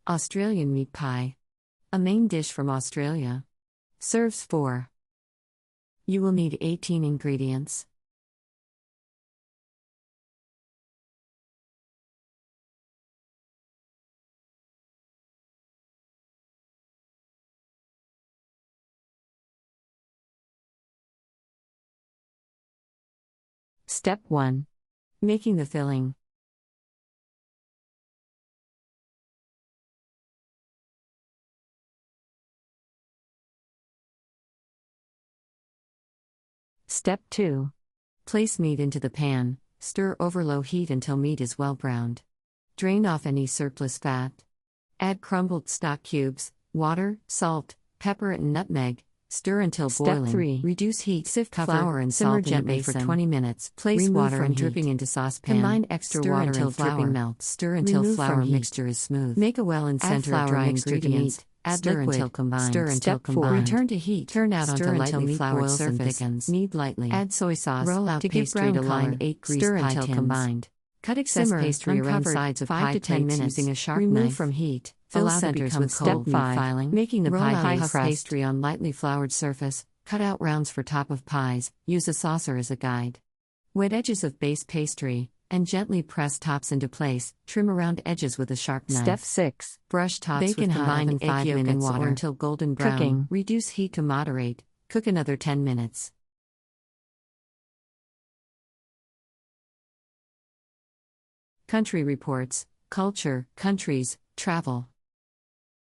Australian meat pie. A main dish from Australia. Serves 4. You will need 18 ingredients. Step 1. Making the filling. Step 2. Place meat into the pan, stir over low heat until meat is well browned. Drain off any surplus fat. Add crumbled stock cubes, water, salt, pepper and nutmeg. Stir until boiling. Step 3. Reduce heat. Sift flour and simmer gently for 20 minutes. Place water from dripping into saucepan. Combine extra water until dripping melts. Stir until flour mixture is smooth. Make a well and center of dry ingredients. Add stir liquid until combined. Stir until combined. Return to heat. Turn out onto lightly floured surface. Thickens. Knead lightly. Add soy sauce. Roll out to give brown to line 8 greased stir pie until tins. Combined. Cut excess pastry around sides of 5 to 10 minutes using a sharp knife. Remove from heat. Fill centers with cold meat filing. Making the pie puff pastry on lightly floured surface. Cut out rounds for top of pies. Use a saucer as a guide. Wet edges of base pastry and gently press tops into place. Trim around edges with a sharp knife. Step 6. Brush tops with combined egg yolk and water until golden brown. Cooking. Reduce heat to moderate. Cook another 10 minutes. Country Reports. Culture, countries, travel.